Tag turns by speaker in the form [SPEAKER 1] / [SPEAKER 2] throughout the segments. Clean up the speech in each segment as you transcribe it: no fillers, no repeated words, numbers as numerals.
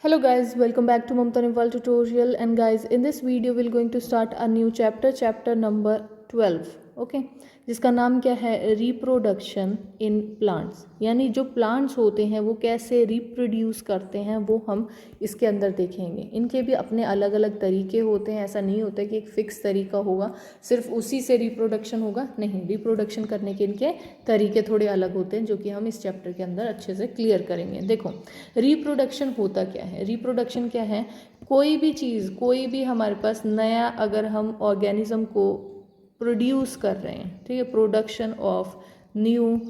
[SPEAKER 1] Hello guys, welcome back to Mamta Nipal tutorial. And guys, in this video we're going to start a new chapter number 12. Okay जिसका नाम क्या है, reproduction in plants. यानी जो plants होते हैं वो कैसे रिप्रोड्यूस करते हैं वो हम इसके अंदर देखेंगे। इनके भी अपने अलग अलग तरीके होते हैं, ऐसा नहीं होता कि एक फ़िक्स तरीका होगा सिर्फ उसी से रिप्रोडक्शन होगा, नहीं, रिप्रोडक्शन करने के इनके तरीके थोड़े अलग होते हैं जो कि हम इस चैप्टर के अंदर अच्छे से क्लियर करेंगे। देखो, रिप्रोडक्शन होता क्या है, रिप्रोडक्शन क्या है, कोई भी चीज़, कोई भी हमारे पास नया अगर हम ऑर्गेनिज्म को प्रोड्यूस कर रहे हैं, ठीक है, प्रोडक्शन ऑफ न्यू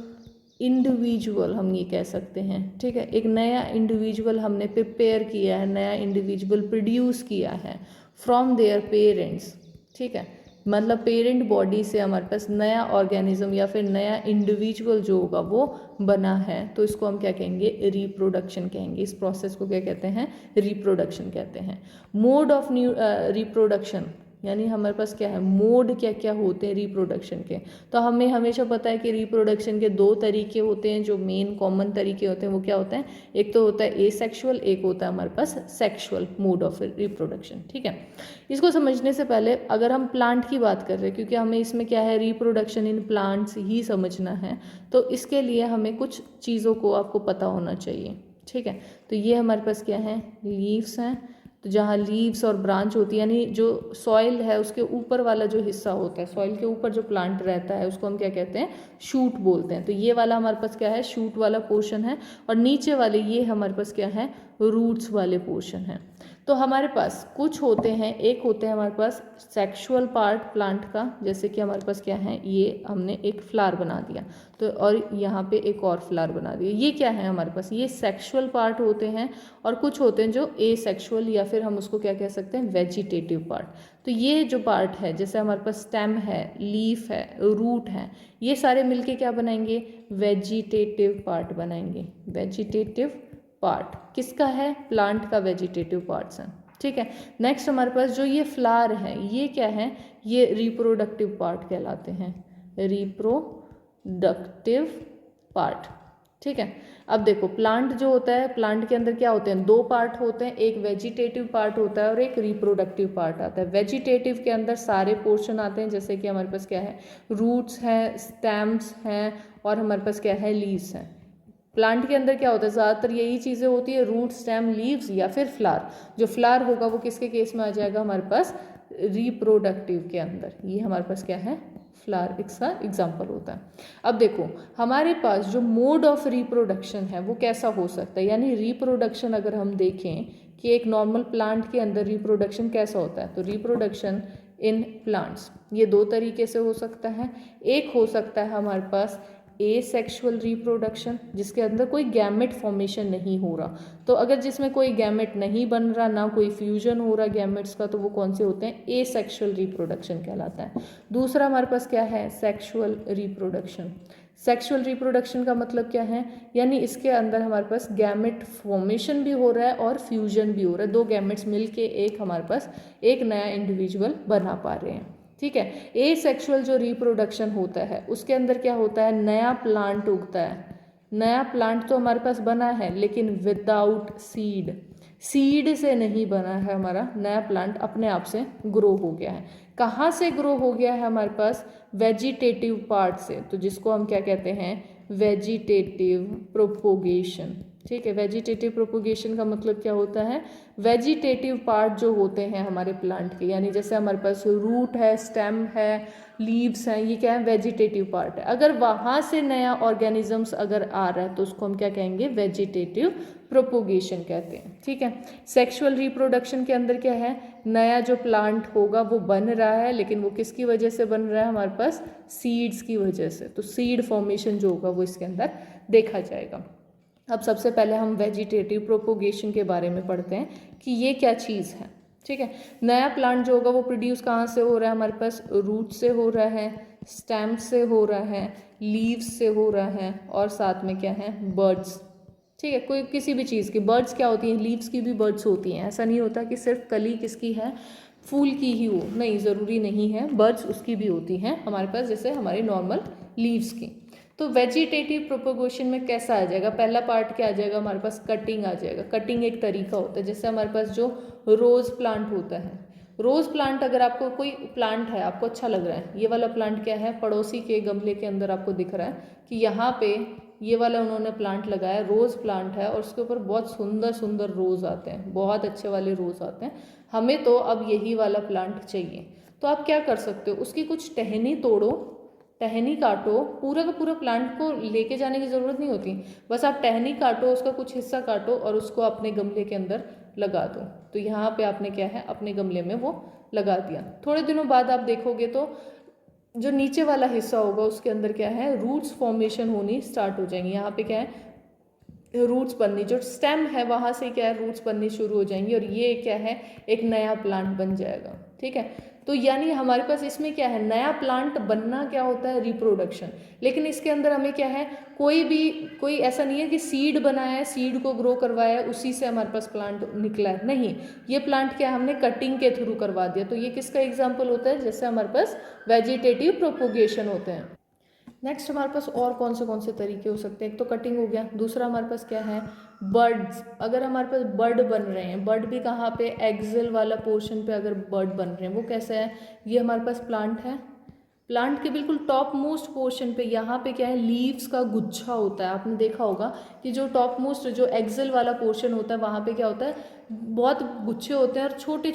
[SPEAKER 1] इंडिविजुअल हम ये कह सकते हैं, ठीक है, एक नया इंडिविजुअल हमने प्रिपेयर किया है, नया इंडिविजुअल प्रोड्यूस किया है फ्रॉम देयर पेरेंट्स, ठीक है, मतलब पेरेंट बॉडी से हमारे पास नया ऑर्गेनिज्म या फिर नया इंडिविजुअल जो होगा वो बना है, तो इसको हम क्या कहेंगे, रिप्रोडक्शन कहेंगे। इस प्रोसेस को क्या कहते हैं, रिप्रोडक्शन कहते हैं। मोड ऑफ न्यू रिप्रोडक्शन, यानी हमारे पास क्या है, मोड क्या क्या होते हैं रिप्रोडक्शन के। तो हमें हमेशा पता है कि रिप्रोडक्शन के दो तरीके होते हैं, जो मेन कॉमन तरीके होते हैं वो क्या होते हैं, एक तो होता है एसेक्सुअल, एक होता है हमारे पास सेक्सुअल मोड ऑफ रिप्रोडक्शन, ठीक है। इसको समझने से पहले अगर हम प्लांट की बात कर रहे हैं, क्योंकि हमें इसमें क्या है, रिप्रोडक्शन इन प्लांट्स ही समझना है, तो इसके लिए हमें कुछ चीज़ों को आपको पता होना चाहिए, ठीक है। तो ये हमारे पास क्या है, लीव्स हैं, तो जहाँ लीव्स और ब्रांच होती है, यानी जो सॉइल है उसके ऊपर वाला जो हिस्सा होता है, सॉइल के ऊपर जो प्लांट रहता है उसको हम क्या कहते हैं, शूट बोलते हैं। तो ये वाला हमारे पास क्या है, शूट वाला पोर्शन है, और नीचे वाले ये हमारे पास क्या है, रूट्स वाले पोर्शन है। तो हमारे पास कुछ होते हैं, एक होते हैं हमारे पास सेक्सुअल पार्ट प्लांट का, जैसे कि हमारे पास क्या है, ये हमने एक फ्लावर बना दिया, तो और यहाँ पे एक और फ्लावर बना दिया, ये क्या है हमारे पास, ये सेक्सुअल पार्ट होते हैं। और कुछ होते हैं जो एसेक्सुअल, या फिर हम उसको क्या कह सकते हैं, वेजिटेटिव पार्ट। तो ये जो पार्ट है, जैसे हमारे पास स्टेम है, लीफ है, रूट है, ये सारे मिलके क्या बनाएंगे, वेजिटेटिव पार्ट बनाएंगे। वेजिटेटिव पार्ट किसका है, प्लांट का वेजिटेटिव पार्ट्स हैं, ठीक है। नेक्स्ट हमारे पास जो ये फ्लावर है, ये क्या है, ये रिप्रोडक्टिव पार्ट कहलाते हैं, रिप्रोडक्टिव पार्ट, ठीक है। अब देखो, प्लांट जो होता है, प्लांट के अंदर क्या होते हैं, दो पार्ट होते हैं, एक वेजिटेटिव पार्ट होता है और एक रिप्रोडक्टिव पार्ट आता है। वेजिटेटिव के अंदर सारे पोर्शन आते हैं, जैसे कि हमारे पास क्या है, रूट्स हैं, स्टेम्स हैं, और हमारे पास क्या है, लीव्स हैं। प्लांट के अंदर क्या होता है, ज़्यादातर यही चीज़ें होती है, रूट, स्टेम, लीव्स या फिर फ्लावर। जो फ्लावर होगा वो किसके केस में आ जाएगा, हमारे पास रिप्रोडक्टिव के अंदर। ये हमारे पास क्या है, फ्लावर इसका एग्जाम्पल होता है। अब देखो, हमारे पास जो मोड ऑफ रिप्रोडक्शन है वो कैसा हो सकता है, यानी रिप्रोडक्शन अगर हम देखें कि एक नॉर्मल प्लांट के अंदर रिप्रोडक्शन कैसा होता है, तो रिप्रोडक्शन इन प्लांट्स ये दो तरीके से हो सकता है। एक हो सकता है हमारे पास एसेक्सुअल रिप्रोडक्शन, जिसके अंदर कोई गैमेट फॉर्मेशन नहीं हो रहा। तो अगर जिसमें कोई गैमेट नहीं बन रहा, ना कोई फ्यूजन हो रहा गैमेट्स का, तो वो कौन से होते हैं, एसेक्सुअल रिप्रोडक्शन कहलाता है। दूसरा हमारे पास क्या है, सेक्सुअल रिप्रोडक्शन। सेक्सुअल रिप्रोडक्शन का मतलब क्या है, यानी इसके अंदर हमारे पास गैमेट फॉर्मेशन भी हो रहा है और फ्यूजन भी हो रहा है, दो गैमेट्स मिलके एक हमारे पास एक नया इंडिविजुअल बना पा रहे हैं, ठीक है। एसेक्सुअल जो रिप्रोडक्शन होता है उसके अंदर क्या होता है, नया प्लांट उगता है। नया प्लांट तो हमारे पास बना है लेकिन विदाउट सीड, सीड से नहीं बना है, हमारा नया प्लांट अपने आप से ग्रो हो गया है। कहाँ से ग्रो हो गया है, हमारे पास वेजिटेटिव पार्ट से, तो जिसको हम क्या कहते हैं, वेजिटेटिव प्रोपोगेशन, ठीक है। वेजिटेटिव प्रोपोगेशन का मतलब क्या होता है, वेजिटेटिव पार्ट जो होते हैं हमारे प्लांट के, यानी जैसे हमारे पास रूट है, स्टेम है, लीव्स हैं, ये क्या है, वेजिटेटिव पार्ट है। अगर वहाँ से नया ऑर्गेनिजम्स अगर आ रहा है तो उसको हम क्या कहेंगे, वेजिटेटिव प्रोपोगेशन कहते हैं, ठीक है। सेक्सुअल रिप्रोडक्शन के अंदर क्या है, नया जो प्लांट होगा वो बन रहा है, लेकिन वो किसकी वजह से बन रहा है, हमारे पास सीड्स की वजह से। तो सीड फॉर्मेशन जो होगा वो इसके अंदर देखा जाएगा। अब सबसे पहले हम वेजिटेटिव प्रोपोगेशन के बारे में पढ़ते हैं कि ये क्या चीज़ है, ठीक है। नया प्लांट जो होगा वो प्रोड्यूस कहाँ से हो रहा है, हमारे पास रूट से हो रहा है, स्टेम से हो रहा है, लीव्स से हो रहा है, और साथ में क्या है, बर्ड्स, ठीक है। कोई किसी भी चीज़ की बर्ड्स क्या होती हैं, लीव्स की भी बर्ड्स होती हैं। ऐसा नहीं होता कि सिर्फ कली किसकी है, फूल की ही हो, नहीं, ज़रूरी नहीं है, बर्ड्स उसकी भी होती हैं हमारे पास, जैसे हमारी नॉर्मल लीव्स की। तो वेजिटेटिव प्रोपोगेशन में कैसा आ जाएगा, पहला पार्ट क्या आ जाएगा हमारे पास, कटिंग आ जाएगा। कटिंग एक तरीका होता है, जैसे हमारे पास जो रोज़ प्लांट होता है, रोज़ प्लांट अगर आपको कोई प्लांट है आपको अच्छा लग रहा है, ये वाला प्लांट क्या है, पड़ोसी के गमले के अंदर आपको दिख रहा है कि यहाँ पे ये वाला उन्होंने प्लांट लगाया, रोज़ प्लांट है और उसके ऊपर बहुत सुंदर सुंदर रोज़ आते हैं, बहुत अच्छे वाले रोज़ आते हैं, हमें तो अब यही वाला प्लांट चाहिए। तो आप क्या कर सकते हो, उसकी कुछ टहनी तोड़ो, टहनी काटो, पूरा का पूरा प्लांट को लेके जाने की ज़रूरत नहीं होती, बस आप टहनी काटो, उसका कुछ हिस्सा काटो और उसको अपने गमले के अंदर लगा दो। तो यहाँ पे आपने क्या है, अपने गमले में वो लगा दिया। थोड़े दिनों बाद आप देखोगे तो जो नीचे वाला हिस्सा होगा उसके अंदर क्या है, रूट्स फॉर्मेशन होनी स्टार्ट हो जाएंगी। यहाँ पे क्या है, रूट्स बननी, जो स्टेम है वहाँ से क्या है, रूट्स बननी शुरू हो जाएंगी और ये क्या है, एक नया प्लांट बन जाएगा। ठीक है, तो यानी हमारे पास इसमें क्या है, नया प्लांट बनना क्या होता है, रिप्रोडक्शन। लेकिन इसके अंदर हमें क्या है, कोई ऐसा नहीं है कि सीड बनाया है, सीड को ग्रो करवाया है, उसी से हमारे पास प्लांट निकला है, नहीं, ये प्लांट क्या हमने कटिंग के थ्रू करवा दिया। तो ये किसका एग्जाम्पल होता है, जैसे हमारे पास वेजिटेटिव प्रोपोगेशन होते हैं। नेक्स्ट हमारे पास और कौन से तरीके हो सकते हैं, एक तो कटिंग हो गया, दूसरा हमारे पास क्या है, बर्ड्स। अगर हमारे पास बर्ड बन रहे हैं, बर्ड भी कहाँ पे, एक्सेल वाला पोर्शन पे अगर बर्ड बन रहे हैं, वो कैसे है, ये हमारे पास प्लांट है, प्लांट के बिल्कुल टॉप मोस्ट पोर्शन पे यहाँ पे क्या है, लीव्स का गुच्छा होता है। आपने देखा होगा कि जो टॉप मोस्ट जो एक्सेल वाला पोर्शन होता है वहाँ पे क्या होता है, बहुत गुच्छे होते हैं और छोटे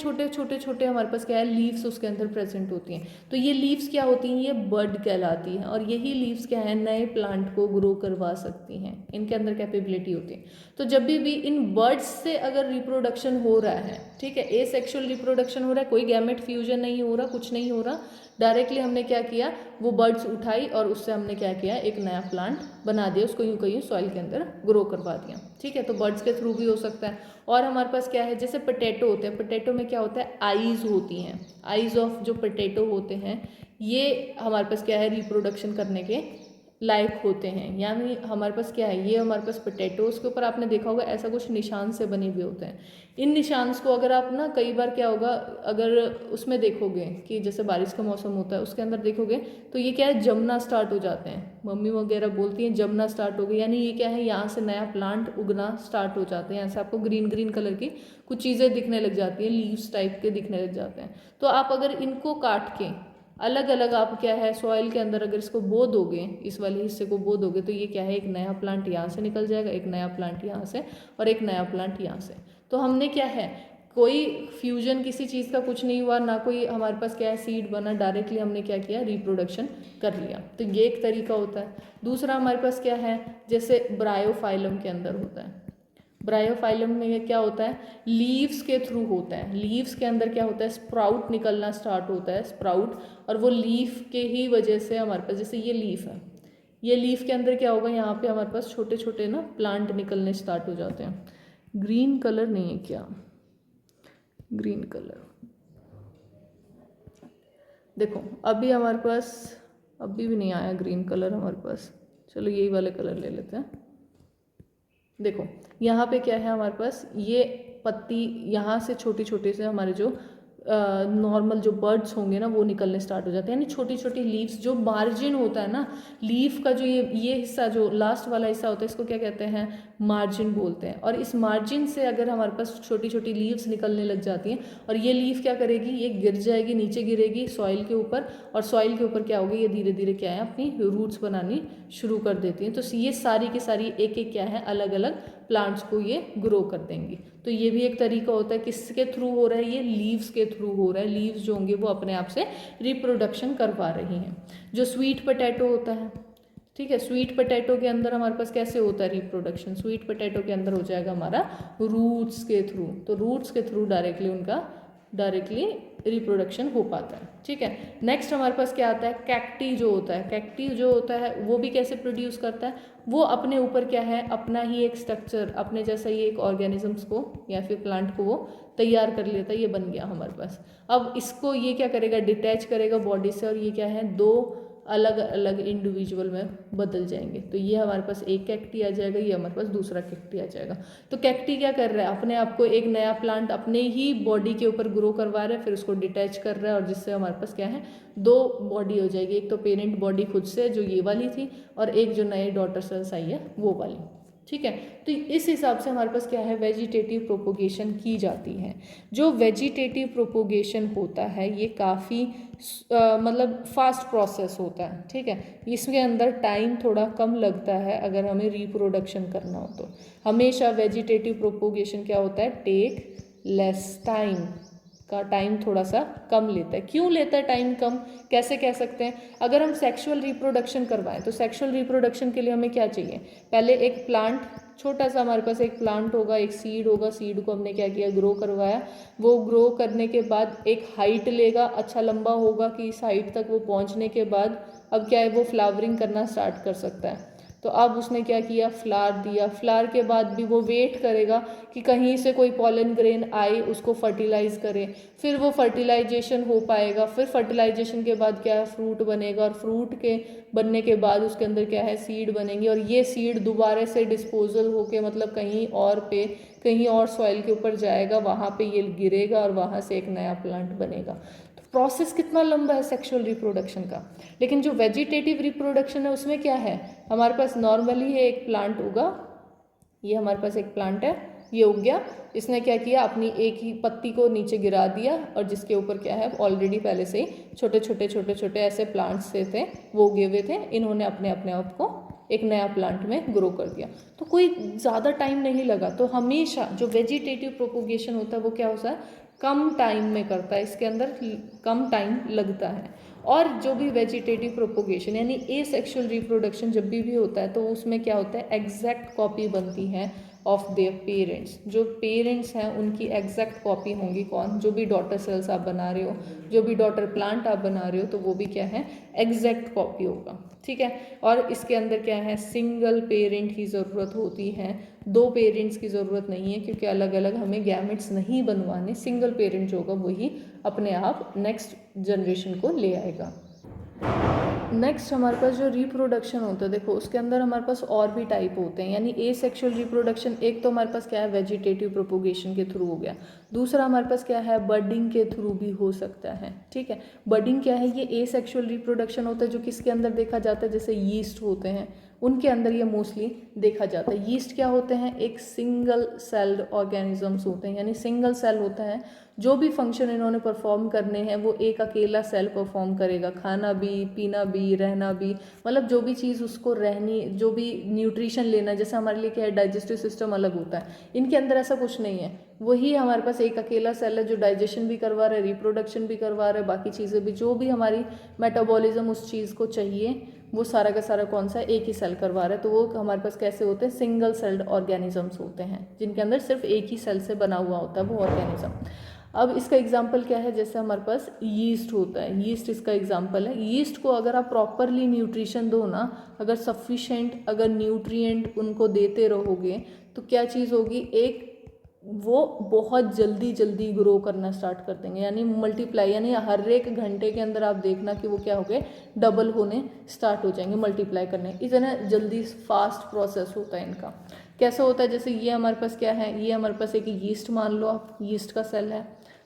[SPEAKER 1] छोटे हमारे पास क्या है, लीव्स उसके अंदर प्रेजेंट होती हैं। तो ये लीव्स क्या होती हैं, ये बड कहलाती हैं और यही लीव्स क्या है, नए प्लांट को ग्रो करवा सकती हैं, इनके अंदर कैपेबिलिटी होती है। तो जब भी इन बर्ड्स से अगर रिप्रोडक्शन हो रहा है, ठीक है, एसेक्सुअल रिप्रोडक्शन हो रहा है, कोई गैमेट फ्यूजन नहीं हो रहा, कुछ नहीं हो रहा, डायरेक्टली हमने क्या किया, वो बर्ड्स उठाई और उससे हमने क्या किया, एक नया प्लांट बना दिया, उसको यूं कहीं सॉइल के अंदर ग्रो करवा दिया। ठीक है, तो बर्ड्स के थ्रू भी हो सकता है। और हमारे पास क्या है, जैसे पोटैटो होते हैं, पोटैटो में क्या होता है, आईज होती हैं, आईज ऑफ जो पोटैटो होते हैं ये हमारे पास क्या है, रिप्रोडक्शन करने के लायक होते हैं। यानी हमारे पास क्या है, ये हमारे पास पोटैटो, उसके ऊपर आपने देखा होगा ऐसा कुछ निशान से बने हुए होते हैं। इन निशान को अगर आप ना, कई बार क्या होगा, अगर उसमें देखोगे कि जैसे बारिश का मौसम होता है उसके अंदर देखोगे तो ये क्या है, जमना स्टार्ट हो जाते हैं, मम्मी वगैरह बोलती हैं जमना स्टार्ट हो गई, यानी ये क्या है, यहाँ से नया प्लांट उगना स्टार्ट हो जाते हैं। यहाँ से आपको ग्रीन ग्रीन कलर की कुछ चीज़ें दिखने लग जाती हैं, लीव्स टाइप के दिखने लग जाते हैं। तो आप अगर इनको काट के अलग अलग आप क्या है, सॉइल के अंदर अगर इसको बो दोगे, इस वाले हिस्से को बो दोगे, तो ये क्या है, एक नया प्लांट यहाँ से निकल जाएगा, एक नया प्लांट यहाँ से और एक नया प्लांट यहाँ से। तो हमने क्या है, कोई फ्यूजन किसी चीज़ का कुछ नहीं हुआ, ना कोई हमारे पास क्या है सीड बना, डायरेक्टली हमने क्या किया, रिप्रोडक्शन कर लिया। तो ये एक तरीका होता है। दूसरा हमारे पास क्या है, जैसे ब्रायोफाइलम के अंदर होता है, ब्रायोफाइलम में क्या होता है, लीव्स के थ्रू होता है। लीव्स के अंदर क्या होता है, स्प्राउट निकलना स्टार्ट होता है, स्प्राउट, और वो लीफ के ही वजह से हमारे पास, जैसे ये लीफ है, ये लीफ के अंदर क्या होगा, यहाँ पे हमारे पास छोटे छोटे ना प्लांट निकलने स्टार्ट हो जाते हैं। ग्रीन कलर नहीं है क्या, ग्रीन कलर देखो, अभी हमारे पास अभी भी नहीं आया ग्रीन कलर हमारे पास, चलो यही वाले कलर ले लेते हैं। देखो यहाँ पे क्या है हमारे पास, ये पत्ती यहाँ से छोटी छोटी से हमारे जो नॉर्मल जो बर्ड्स होंगे ना वो निकलने स्टार्ट हो जाते हैं, यानी छोटी छोटी लीव्स, जो मार्जिन होता है ना लीफ का, जो ये हिस्सा जो लास्ट वाला हिस्सा होता है, इसको क्या कहते हैं, मार्जिन बोलते हैं। और इस मार्जिन से अगर हमारे पास छोटी छोटी लीव्स निकलने लग जाती हैं और ये लीफ क्या करेगी, ये गिर जाएगी, नीचे गिरेगी सॉइल के ऊपर, और सॉइल के ऊपर क्या होगी, ये धीरे धीरे क्या है, अपनी रूट्स बनानी शुरू कर देती हैं। तो ये सारी की सारी एक एक क्या है, अलग अलग प्लांट्स को ये ग्रो कर देंगी। तो ये भी एक तरीका होता है, किसके थ्रू हो रहा है, ये लीव्स के थ्रू हो रहा है। लीव्स जो होंगे वो अपने आप से रिप्रोडक्शन करवा रही हैं। जो स्वीट पोटैटो होता है, ठीक है, स्वीट पोटैटो के अंदर हमारे पास कैसे होता है रिप्रोडक्शन, स्वीट पोटैटो के अंदर हो जाएगा हमारा रूट्स के थ्रू। तो रूट्स के थ्रू डायरेक्टली रिप्रोडक्शन हो पाता है। ठीक है, नेक्स्ट हमारे पास क्या आता है, कैक्टी जो होता है, कैक्टी जो होता है वो भी कैसे प्रोड्यूस करता है, वो अपने ऊपर क्या है, अपना ही एक स्ट्रक्चर, अपने जैसा ही एक ऑर्गेनिजम्स को या फिर प्लांट को वो तैयार कर लेता है। ये बन गया हमारे पास। अब इसको ये क्या करेगा, डिटैच करेगा बॉडी से, और ये क्या है, दो अलग अलग इंडिविजुअल में बदल जाएंगे। तो ये हमारे पास एक कैक्टी आ जाएगा, ये हमारे पास दूसरा कैक्टी आ जाएगा। तो कैक्टी क्या कर रहा है, अपने आप को एक नया प्लांट अपने ही बॉडी के ऊपर ग्रो करवा रहा है, फिर उसको डिटैच कर रहा है, और जिससे हमारे पास क्या है, दो बॉडी हो जाएगी। एक तो पेरेंट बॉडी खुद से जो ये वाली थी, और एक जो नई डॉटर सेल्स आई है वो वाली। ठीक है, तो इस हिसाब से हमारे पास क्या है, वेजिटेटिव प्रोपोगेशन की जाती है। जो वेजिटेटिव प्रोपोगेशन होता है ये काफ़ी मतलब फास्ट प्रोसेस होता है। ठीक है, इसके अंदर टाइम थोड़ा कम लगता है अगर हमें रिप्रोडक्शन करना हो तो। हमेशा वेजिटेटिव प्रोपोगेशन क्या होता है, टेक लेस टाइम, का टाइम थोड़ा सा कम लेता है। क्यों लेता है टाइम कम, कैसे कह सकते हैं, अगर हम सेक्सुअल रिप्रोडक्शन करवाएं तो सेक्सुअल रिप्रोडक्शन के लिए हमें क्या चाहिए, पहले एक प्लांट, छोटा सा हमारे पास एक प्लांट होगा, एक सीड होगा, सीड को हमने क्या किया, ग्रो करवाया। वो ग्रो करने के बाद एक हाइट लेगा, अच्छा लंबा होगा कि इस हाइट तक वो पहुंचने के बाद अब क्या है, वो फ्लावरिंग करना स्टार्ट कर सकता है। तो अब उसने क्या किया, फ्लावर दिया, फ्लावर के बाद भी वो वेट करेगा कि कहीं से कोई पॉलन ग्रेन आए, उसको फर्टिलाइज करे, फिर वो फर्टिलाइजेशन हो पाएगा, फिर फर्टिलाइजेशन के बाद क्या है, फ्रूट बनेगा, और फ्रूट के बनने के बाद उसके अंदर क्या है, सीड बनेंगी, और ये सीड दोबारा से डिस्पोजल होके मतलब कहीं और पे, कहीं और सॉइल के ऊपर जाएगा, वहाँ पे ये गिरेगा और वहाँ से एक नया प्लांट बनेगा। प्रोसेस कितना लंबा है सेक्सुअल रिप्रोडक्शन का। लेकिन जो वेजिटेटिव रिप्रोडक्शन है उसमें क्या है, हमारे पास नॉर्मली है एक प्लांट उगा, ये हमारे पास एक प्लांट है, ये उग गया, इसने क्या किया, अपनी एक ही पत्ती को नीचे गिरा दिया, और जिसके ऊपर क्या है, ऑलरेडी पहले से ही छोटे छोटे ऐसे प्लांट्स से थे, वो उगे हुए थे, इन्होंने अपने आप को एक नया प्लांट में ग्रो कर दिया। तो कोई ज़्यादा टाइम नहीं लगा। तो हमेशा जो वेजिटेटिव प्रोपोगेशन होता है वो क्या होता है, कम टाइम में करता है, इसके अंदर कम टाइम लगता है। और जो भी वेजिटेटिव प्रोपोगेशन यानी एसेक्सुअल रिप्रोडक्शन जब भी होता है तो उसमें क्या होता है, एग्जैक्ट कॉपी बनती है ऑफ देयर पेरेंट्स। जो पेरेंट्स हैं उनकी एग्जैक्ट कॉपी होंगी कौन, जो भी डॉटर सेल्स आप बना रहे हो, जो भी डॉटर प्लांट आप बना रहे हो, तो वो भी क्या है, एग्जैक्ट कॉपी होगा। ठीक है, और इसके अंदर क्या है, सिंगल पेरेंट की ज़रूरत होती है, दो पेरेंट्स की ज़रूरत नहीं है, क्योंकि अलग अलग हमें गैमेट्स नहीं बनवाने, सिंगल पेरेंट जो होगा वही अपने आप नेक्स्ट जनरेशन को ले आएगा। नेक्स्ट हमारे पास जो रिप्रोडक्शन होता है, देखो उसके अंदर हमारे पास और भी टाइप होते हैं, यानी एसेक्सुअल रिप्रोडक्शन एक तो हमारे पास क्या है, वेजिटेटिव प्रोपोगेशन के थ्रू हो गया, दूसरा हमारे पास क्या है, बर्डिंग के थ्रू भी हो सकता है। ठीक है, बर्डिंग क्या है, ये एसेक्सुअल रिप्रोडक्शन होता है जो किसके अंदर देखा जाता है, जैसे यीस्ट होते हैं उनके अंदर ये मोस्टली देखा जाता है। यीस्ट क्या होते हैं, एक सिंगल सेल्ड ऑर्गेनिजम्स होते हैं, यानी सिंगल सेल होता है, जो भी फंक्शन इन्होंने परफॉर्म करने हैं वो एक अकेला सेल परफॉर्म करेगा, खाना भी, पीना भी, रहना भी, मतलब जो भी चीज़ उसको रहनी, जो भी न्यूट्रिशन लेना, जैसे हमारे लिए क्या है, डाइजेस्टिव सिस्टम अलग होता है, इनके अंदर ऐसा कुछ नहीं है, वही हमारे पास एक अकेला सेल है जो डाइजेशन भी करवा रहा है, रिप्रोडक्शन भी करवा रहा है, बाकी चीज़ें भी, जो भी हमारी मेटाबॉलिज्म उस चीज़ को चाहिए वो सारा का सारा कौन सा, एक ही सेल करवा रहा है। तो वो हमारे पास कैसे होते हैं, सिंगल सेल्ड ऑर्गेनिजम्स होते हैं, जिनके अंदर सिर्फ एक ही सेल से बना हुआ होता है वो ऑर्गेनिज्म। अब इसका एग्जाम्पल क्या है, जैसे हमारे पास यीस्ट होता है, यीस्ट इसका एग्जाम्पल है। यीस्ट को अगर आप प्रॉपरली न्यूट्रिशन दो ना, अगर सफिशेंट अगर न्यूट्रिएंट उनको देते रहोगे तो क्या चीज़ होगी, एक वो बहुत जल्दी ग्रो करना स्टार्ट कर देंगे, यानी मल्टीप्लाई, यानी हर एक घंटे के अंदर आप देखना कि वो क्या हो गए, डबल होने स्टार्ट हो जाएंगे, मल्टीप्लाई करने, इतना जल्दी फास्ट प्रोसेस होता है इनका। कैसे होता है, जैसे ये हमारे पास क्या है, ये हमारे पास एक यीस्ट मान लो आप, यीस्ट का सेल है,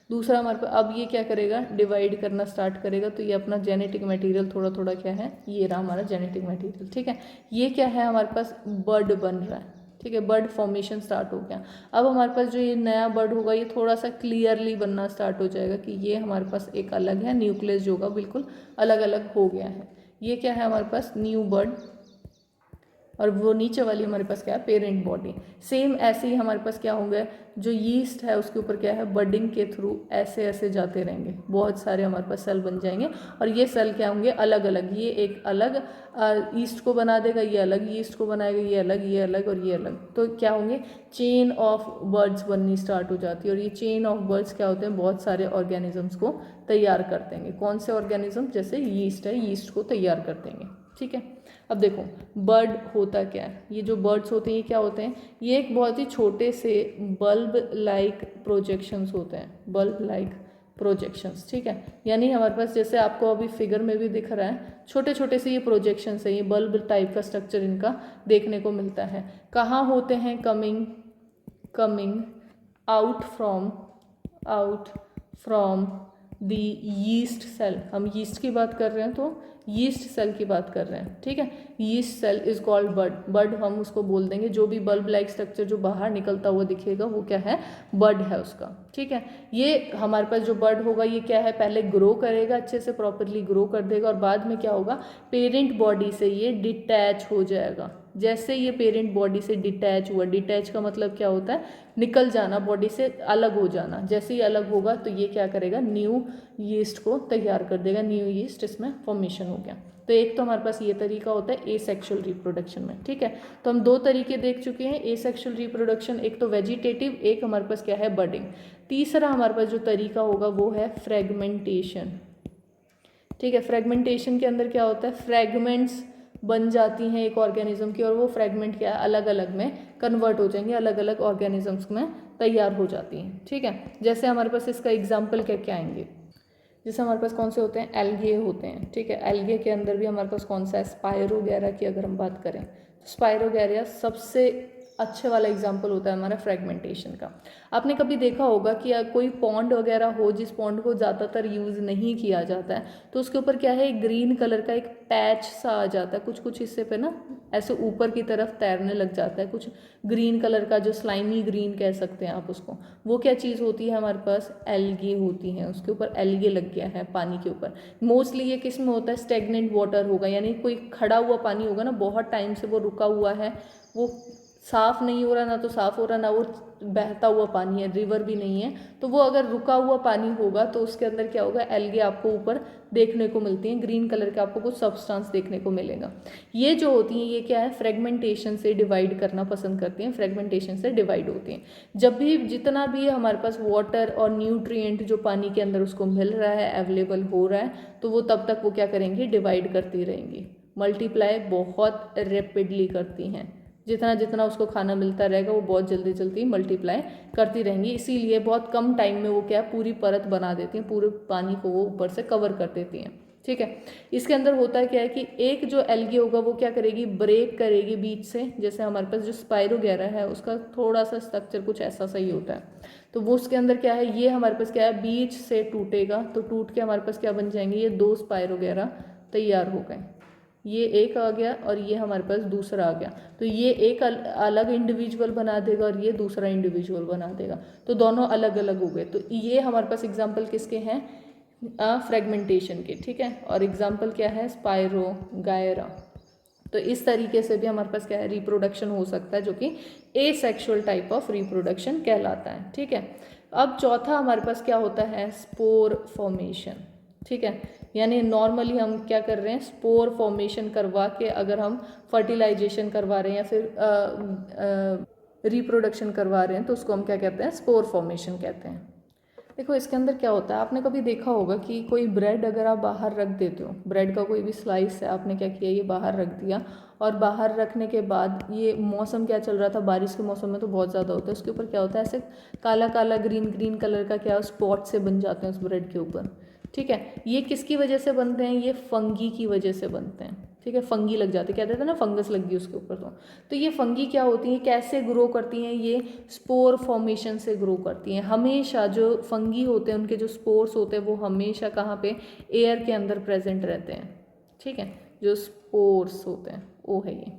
[SPEAKER 1] दूसरा हमारे पास, अब ये क्या करेगा, डिवाइड करना स्टार्ट करेगा, तो ये अपना जेनेटिक मटेरियल थोड़ा थोड़ा क्या है, ये रहा हमारा जेनेटिक मटेरियल। ठीक है, ये क्या है, हमारे पास बर्ड बन रहा है। ठीक है, बर्ड फॉर्मेशन स्टार्ट हो गया। अब हमारे पास जो ये नया बर्ड होगा ये थोड़ा सा क्लियरली बनना स्टार्ट हो जाएगा कि ये हमारे पास एक अलग है, न्यूक्लियस जो होगा बिल्कुल अलग अलग हो गया है। ये क्या है हमारे पास, न्यू बर्ड, और वो नीचे वाली हमारे पास क्या है, पेरेंट बॉडी। सेम ऐसे ही हमारे पास क्या होंगे, जो यीस्ट है उसके ऊपर क्या है, बर्डिंग के थ्रू ऐसे ऐसे जाते रहेंगे, बहुत सारे हमारे पास सेल बन जाएंगे, और ये सेल क्या होंगे, अलग अलग, ये एक अलग ईस्ट को बना देगा, ये अलग ईस्ट को बनाएगा, ये अलग, ये अलग और ये अलग, तो क्या होंगे, चेन ऑफ बर्ड्स बननी स्टार्ट हो जाती है। और ये चेन ऑफ बर्ड्स क्या होते हैं, बहुत सारे ऑर्गेनिजम्स को तैयार कर देंगे। कौन से ऑर्गेनिज्म, जैसे यीस्ट है, यीस्ट को तैयार कर देंगे। ठीक है, अब देखो बर्ड होता क्या है, ये जो बर्ड्स होते हैं ये क्या होते हैं, ये एक बहुत ही छोटे से बल्ब लाइक प्रोजेक्शंस होते हैं, बल्ब लाइक प्रोजेक्शंस, ठीक है। यानी हमारे पास जैसे आपको अभी फिगर में भी दिख रहा है, छोटे छोटे से ये प्रोजेक्शंस है, ये बल्ब टाइप का स्ट्रक्चर इनका देखने को मिलता है। कहाँ होते हैं? Coming out from the yeast cell. हम यीस्ट की बात कर रहे हैं तो यीस्ट सेल की बात कर रहे हैं, ठीक है। यीस्ट सेल इज कॉल्ड बड। बड हम उसको बोल देंगे, जो भी बल्ब लाइक स्ट्रक्चर जो बाहर निकलता हुआ दिखेगा वो क्या है? बड है उसका, ठीक है। ये हमारे पास जो बड होगा ये क्या है? पहले ग्रो करेगा, अच्छे से प्रॉपरली ग्रो कर देगा और बाद में क्या होगा? पेरेंट बॉडी से ये डिटैच हो जाएगा। जैसे ये पेरेंट बॉडी से डिटैच हुआ, डिटैच का मतलब क्या होता है? निकल जाना, बॉडी से अलग हो जाना। जैसे ही अलग होगा तो ये क्या करेगा? न्यू यीस्ट को तैयार कर देगा, न्यू यीस्ट इसमें फॉर्मेशन हो गया। तो एक तो हमारे पास ये तरीका होता है एसेक्सुअल रिप्रोडक्शन में, ठीक है। तो हम दो तरीके देख चुके हैं एसेक्सुअल रिप्रोडक्शन, एक तो वेजिटेटिव, एक हमारे पास क्या है? बडिंग। तीसरा हमारे पास जो तरीका होगा वो है फ्रेगमेंटेशन, ठीक है। फ्रेगमेंटेशन के अंदर क्या होता है? फ्रेगमेंट्स बन जाती हैं एक ऑर्गेनिज्म की और वो फ्रेगमेंट क्या है? अलग अलग में कन्वर्ट हो जाएंगे, अलग अलग ऑर्गेनिजम्स में तैयार हो जाती हैं, ठीक है। जैसे हमारे पास इसका एग्जाम्पल क्या क्या आएंगे? जैसे हमारे पास कौन से होते हैं? एल्गे होते हैं, ठीक है। एल्गे के अंदर भी हमारे पास कौन सा है? स्पायरोगैरा की अगर हम बात करें तो स्पायरोगैरा सबसे अच्छे वाला एग्जाम्पल होता है हमारा फ्रेगमेंटेशन का। आपने कभी देखा होगा कि कोई पॉन्ड वगैरह हो, जिस पॉन्ड को ज़्यादातर यूज़ नहीं किया जाता है, तो उसके ऊपर क्या है? एक ग्रीन कलर का एक पैच सा आ जाता है, कुछ कुछ हिस्से पे ना ऐसे ऊपर की तरफ तैरने लग जाता है, कुछ ग्रीन कलर का, जो स्लाइमी ग्रीन कह सकते हैं आप उसको। वो क्या चीज़ होती है? हमारे पास एल्गे होती हैं, उसके ऊपर एल्गे लग गया है पानी के ऊपर। मोस्टली ये किस में होता है? स्टेगनेंट वाटर होगा, यानी कोई खड़ा हुआ पानी होगा ना, बहुत टाइम से वो रुका हुआ है, वो साफ नहीं हो रहा, ना तो साफ हो रहा, ना वो बहता हुआ पानी है, रिवर भी नहीं है, तो वो अगर रुका हुआ पानी होगा तो उसके अंदर क्या होगा? एल्गे आपको ऊपर देखने को मिलती हैं, ग्रीन कलर के आपको कुछ सब्सटेंस देखने को मिलेगा। ये जो होती हैं ये क्या है? फ्रेगमेंटेशन से डिवाइड करना पसंद करती हैं, फ्रेगमेंटेशन से डिवाइड होती हैं। जब भी जितना भी हमारे पास वाटर और न्यूट्रिएंट जो पानी के अंदर उसको मिल रहा है, अवेलेबल हो रहा है, तो वो तब तक वो क्या करेंगी? डिवाइड करती रहेंगी, मल्टीप्लाई बहुत रैपिडली करती हैं। जितना जितना उसको खाना मिलता रहेगा वो बहुत जल्दी जल्दी मल्टीप्लाई करती रहेंगी, इसीलिए बहुत कम टाइम में वो क्या पूरी परत बना देती हैं, पूरे पानी को वो ऊपर से कवर कर देती हैं, ठीक है। इसके अंदर होता है क्या है कि एक जो एल्गी होगा वो क्या करेगी? ब्रेक करेगी बीच से। जैसे हमारे पास जो स्पायरोगैरा है उसका थोड़ा सा स्ट्रक्चर कुछ ऐसा सही होता है, तो वो उसके अंदर क्या है? ये हमारे पास क्या है? बीच से टूटेगा, तो टूट के हमारे पास क्या बन जाएंगे? ये दो स्पायरोगैरा तैयार हो गए। ये एक आ गया और ये हमारे पास दूसरा आ गया, तो ये एक अलग इंडिविजुअल बना देगा और ये दूसरा इंडिविजुअल बना देगा, तो दोनों अलग अलग हो गए। तो ये हमारे पास एग्जाम्पल किसके हैं? फ्रेगमेंटेशन के, ठीक है। और एग्जाम्पल क्या है? स्पायरोगायरा। तो इस तरीके से भी हमारे पास क्या है? रिप्रोडक्शन हो सकता है, जो कि एसेक्सुअल टाइप ऑफ रिप्रोडक्शन कहलाता है, ठीक है। अब चौथा हमारे पास क्या होता है? स्पोर फॉर्मेशन, ठीक है। यानी नॉर्मली हम क्या कर रहे हैं? स्पोर फॉर्मेशन करवा के अगर हम फर्टिलाइजेशन करवा रहे हैं या फिर रिप्रोडक्शन करवा रहे हैं तो उसको हम क्या कहते हैं? स्पोर फॉर्मेशन कहते हैं। देखो इसके अंदर क्या होता है, आपने कभी देखा होगा कि कोई ब्रेड अगर आप बाहर रख देते हो, ब्रेड का कोई भी स्लाइस है, आपने क्या किया? ये बाहर रख दिया, और बाहर रखने के बाद ये मौसम क्या चल रहा था? बारिश के मौसम में तो बहुत ज़्यादा होता है, उसके ऊपर क्या होता है? ऐसे काला काला ग्रीन ग्रीन कलर का क्या स्पॉट से बन जाते हैं उस ब्रेड के ऊपर, ठीक है। ये किसकी वजह से बनते हैं? ये फंगी की वजह से बनते हैं, ठीक है। फंगी लग जाती है, कहते थे ना फंगस लग गई उसके ऊपर। तो ये फंगी क्या होती हैं? कैसे ग्रो करती हैं? ये स्पोर फॉर्मेशन से ग्रो करती हैं। हमेशा जो फंगी होते हैं उनके जो स्पोर्स होते हैं वो हमेशा कहाँ पे? एयर के अंदर प्रेजेंट रहते हैं, ठीक है। जो स्पोर्स होते हैं वो है ये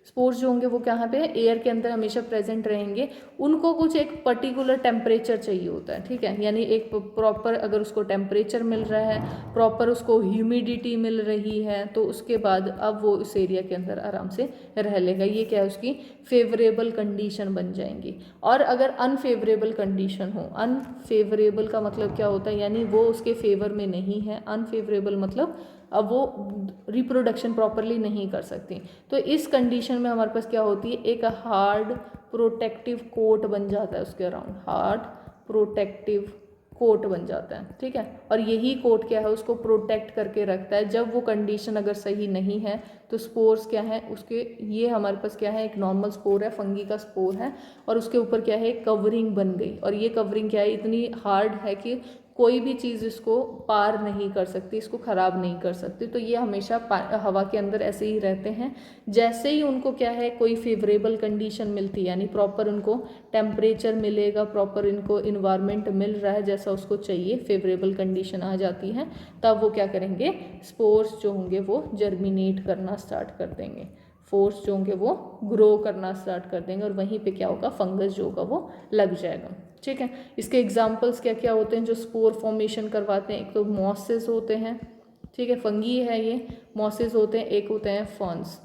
[SPEAKER 1] स्पोर्स जो होंगे वो कहाँ पे? एयर के अंदर हमेशा प्रेजेंट रहेंगे। उनको कुछ एक पर्टिकुलर टेम्परेचर चाहिए होता है, ठीक है। यानी एक प्रॉपर अगर उसको टेम्परेचर मिल रहा है, प्रॉपर उसको ह्यूमिडिटी मिल रही है, तो उसके बाद अब वो इस एरिया के अंदर आराम से रह लेगा। ये क्या है? उसकी फेवरेबल कंडीशन बन जाएंगी। और अगर अनफेवरेबल कंडीशन हो, अनफेवरेबल का मतलब क्या होता है? यानी वो उसके फेवर में नहीं है। अनफेवरेबल मतलब अब वो रिप्रोडक्शन प्रॉपरली नहीं कर सकती। तो इस कंडीशन में हमारे पास क्या होती है? एक हार्ड प्रोटेक्टिव कोट बन जाता है उसके अराउंड, हार्ड प्रोटेक्टिव कोट बन जाता है, ठीक है। और यही कोट क्या है? उसको प्रोटेक्ट करके रखता है। जब वो कंडीशन अगर सही नहीं है तो स्पोर्स क्या है उसके? ये हमारे पास क्या है? एक नॉर्मल स्पोर है, फंगी का स्पोर है, और उसके ऊपर क्या है? कवरिंग बन गई, और ये कवरिंग क्या है? इतनी हार्ड है कि कोई भी चीज़ इसको पार नहीं कर सकती, इसको ख़राब नहीं कर सकती। तो ये हमेशा हवा के अंदर ऐसे ही रहते हैं। जैसे ही उनको क्या है कोई फेवरेबल कंडीशन मिलती है, यानी प्रॉपर उनको टेम्परेचर मिलेगा, प्रॉपर इनको इन्वायरमेंट मिल रहा है जैसा उसको चाहिए, फेवरेबल कंडीशन आ जाती है, तब वो क्या करेंगे, स्पोर्स जो होंगे वो जर्मिनेट करना स्टार्ट कर देंगे, फोर्स जो होंगे वो ग्रो करना स्टार्ट कर देंगे, और वहीं पे क्या होगा, फंगस जो होगा वो लग जाएगा। ठीक है, इसके एग्जाम्पल्स क्या क्या होते हैं जो स्पोर फॉर्मेशन करवाते हैं? एक तो मॉसेस होते हैं, ठीक है, फंगी है ये, मॉसेस होते हैं, एक होते हैं फर्न्स।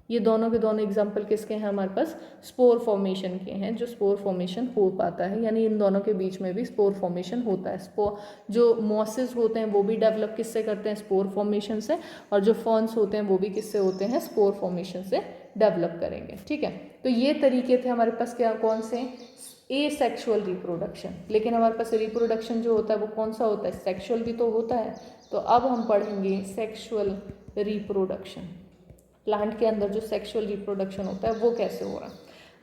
[SPEAKER 1] ये दोनों के दोनों एग्जाम्पल किसके हैं हमारे पास, स्पोर फॉर्मेशन के हैं, जो स्पोर फॉर्मेशन हो पाता है, यानी इन दोनों के बीच में भी स्पोर फॉर्मेशन होता है। स्पोर जो मॉसेस होते हैं वो भी डेवलप किससे करते हैं, स्पोर फॉर्मेशन से, और जो फर्न्स होते हैं वो भी किससे होते हैं, स्पोर फॉर्मेशन से डेवलप करेंगे। ठीक है, तो ये तरीके थे हमारे पास, क्या कौन से, एसेक्सुअल रिप्रोडक्शन। लेकिन हमारे पास रिप्रोडक्शन जो होता है वो कौन सा होता है, सेक्सुअल भी तो होता है। तो अब हम पढ़ेंगे सेक्सुअल रिप्रोडक्शन, प्लांट के अंदर जो सेक्सुअल रिप्रोडक्शन होता है वो कैसे हो रहा है।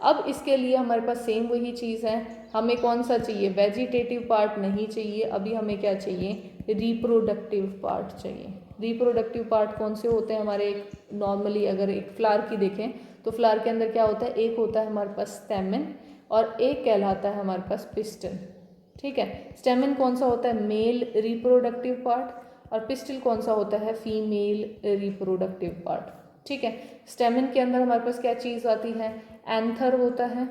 [SPEAKER 1] अब इसके लिए हमारे पास सेम वही चीज़ है, हमें कौन सा चाहिए, वेजिटेटिव पार्ट नहीं चाहिए, अभी हमें क्या चाहिए, रिप्रोडक्टिव पार्ट चाहिए। रिप्रोडक्टिव पार्ट कौन से होते हैं हमारे, एक नॉर्मली अगर एक फ्लावर की देखें तो फ्लावर के अंदर क्या होता है, एक होता है हमारे पास स्टेमन और एक कहलाता है हमारे पास पिस्टल। ठीक है, स्टेमन कौन सा होता है, मेल रिप्रोडक्टिव पार्ट, और पिस्टल कौन सा होता है, फीमेल रिप्रोडक्टिव पार्ट। ठीक है, स्टेमन के अंदर हमारे पास क्या चीज़ आती है, एंथर होता है,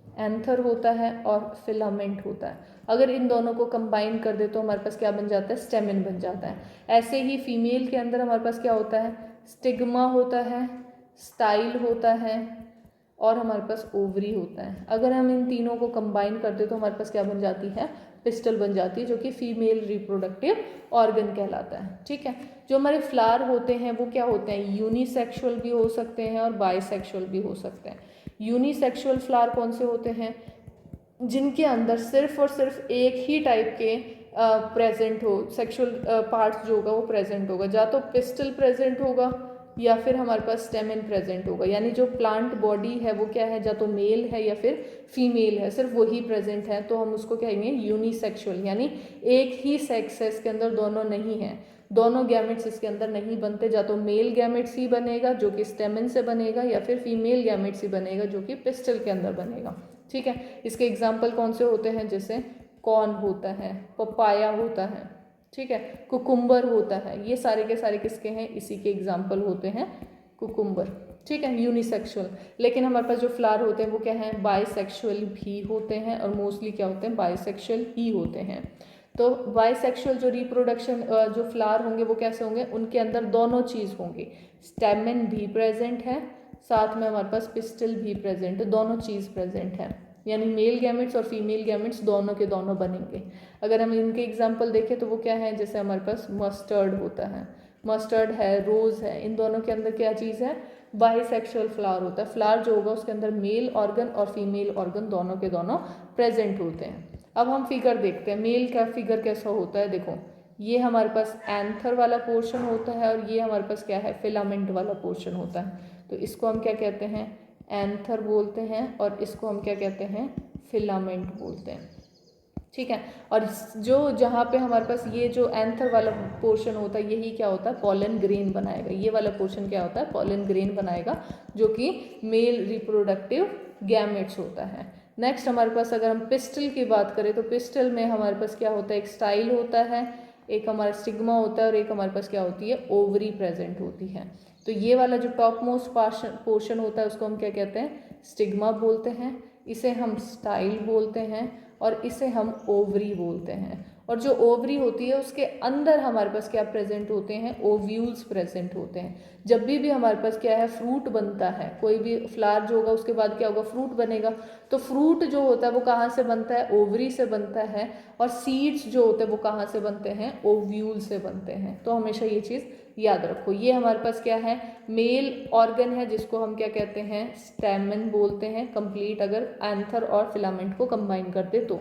[SPEAKER 1] एंथर होता है और फिलामेंट होता है। अगर इन दोनों को कंबाइन कर दे तो हमारे पास क्या बन जाता है, स्टेमन बन जाता है। ऐसे ही फीमेल के अंदर हमारे पास क्या होता है, स्टिग्मा होता है, स्टाइल होता है और हमारे पास ओवरी होता है। अगर हम इन तीनों को कंबाइन कर दे तो हमारे पास क्या बन जाती है, पिस्टल बन जाती है, जो कि फीमेल रिप्रोडक्टिव ऑर्गन कहलाता है। ठीक है, जो हमारे फ्लावर होते हैं वो क्या होते हैं, यूनिसेक्सुअल भी हो सकते हैं और बाइसेक्सुअल भी हो सकते हैं। यूनिसेक्सुअल फ्लावर कौन से होते हैं, जिनके अंदर सिर्फ और सिर्फ एक ही टाइप के प्रेजेंट हो, सेक्सुअल पार्ट्स जो होगा वो प्रेजेंट होगा, या तो पिस्टल प्रेजेंट होगा या फिर हमारे पास स्टेमन प्रेजेंट होगा। यानी जो प्लांट बॉडी है वो क्या है, या तो मेल है या फिर फीमेल है, सिर्फ वही प्रेजेंट है, तो हम उसको कहेंगे यूनिसेक्सुअल, यानी एक ही सेक्स है, इसके अंदर दोनों नहीं है, दोनों गैमेट्स इसके अंदर नहीं बनते, या तो मेल गैमेट्स ही बनेगा जो कि स्टेमन से बनेगा, या फिर फीमेल गैमेट्स ही बनेगा जो कि पिस्टल के अंदर बनेगा। ठीक है, इसके एग्जाम्पल कौन से होते हैं, जैसे कॉर्न होता है, पपाया होता है, ठीक है, कुकुम्बर होता है, ये सारे के सारे किसके हैं, इसी के एग्जाम्पल होते हैं, कुकुम्बर। ठीक है, यूनिसेक्सुअल। लेकिन हमारे पास जो फ्लावर होते हैं वो क्या है, बाइसेक्सुअल भी होते हैं, और मोस्टली क्या होते हैं, बाइसेक्सुअल ही होते हैं। तो बाइसेक्सुअल जो रिप्रोडक्शन जो फ्लावर होंगे वो कैसे होंगे, उनके अंदर दोनों चीज़ होंगी, स्टेमन भी प्रेजेंट है, साथ में हमारे पास पिस्टल भी प्रेजेंट है, दोनों चीज़ प्रेजेंट है, यानी मेल गैमेट्स और फीमेल गैमेट्स दोनों के दोनों बनेंगे। अगर हम इनके एग्जांपल देखें तो वो क्या है, जैसे हमारे पास मस्टर्ड होता है, मस्टर्ड है, रोज़ है, इन दोनों के अंदर क्या चीज़ है, बाइसेक्सुअल फ्लावर होता है। फ्लावर जो होगा उसके अंदर मेल ऑर्गन और फीमेल ऑर्गन दोनों के दोनों प्रेजेंट होते हैं। अब हम फिगर देखते हैं, मेल का फिगर कैसा होता है, देखो ये हमारे पास एंथर वाला पोर्शन होता है और ये हमारे पास क्या है, फिलामेंट वाला पोर्शन होता है। तो इसको हम क्या कहते हैं, एंथर बोलते हैं, और इसको हम क्या कहते हैं, फिलामेंट बोलते हैं। ठीक है, और जो जहाँ पे हमारे पास ये जो एंथर वाला पोर्शन होता है यही क्या होता है, पॉलन ग्रेन बनाएगा, ये वाला पोर्शन क्या होता है, पॉलन ग्रेन बनाएगा, जो कि मेल रिप्रोडक्टिव गैमेट्स होता है। नेक्स्ट हमारे पास अगर हम पिस्टल की बात करें तो पिस्टल में हमारे पास क्या होता है, एक स्टाइल होता है, एक हमारा स्टिग्मा होता है, और एक हमारे पास क्या होती है, ओवरी प्रेजेंट होती है। तो ये वाला जो टॉप मोस्ट पोर्शन होता है उसको हम क्या कहते हैं, स्टिग्मा बोलते हैं, इसे हम स्टाइल बोलते हैं, और इसे हम ओवरी बोलते हैं। और जो ओवरी होती है उसके अंदर हमारे पास क्या प्रेजेंट होते हैं, ओव्यूल्स प्रेजेंट होते हैं। जब भी हमारे पास क्या है, फ्रूट बनता है, कोई भी फ्लावर जो होगा उसके बाद क्या होगा, फ्रूट बनेगा, तो फ्रूट जो होता है वो कहाँ से बनता है, ओवरी से बनता है, और सीड्स जो होते हैं वो कहाँ से बनते हैं, ओव्यूल से बनते हैं। तो हमेशा ये चीज़ याद रखो। ये हमारे पास क्या है, मेल ऑर्गन है, जिसको हम क्या कहते हैं, स्टेमन बोलते हैं, कंप्लीट अगर एंथर और फिलामेंट को कंबाइन करते तो।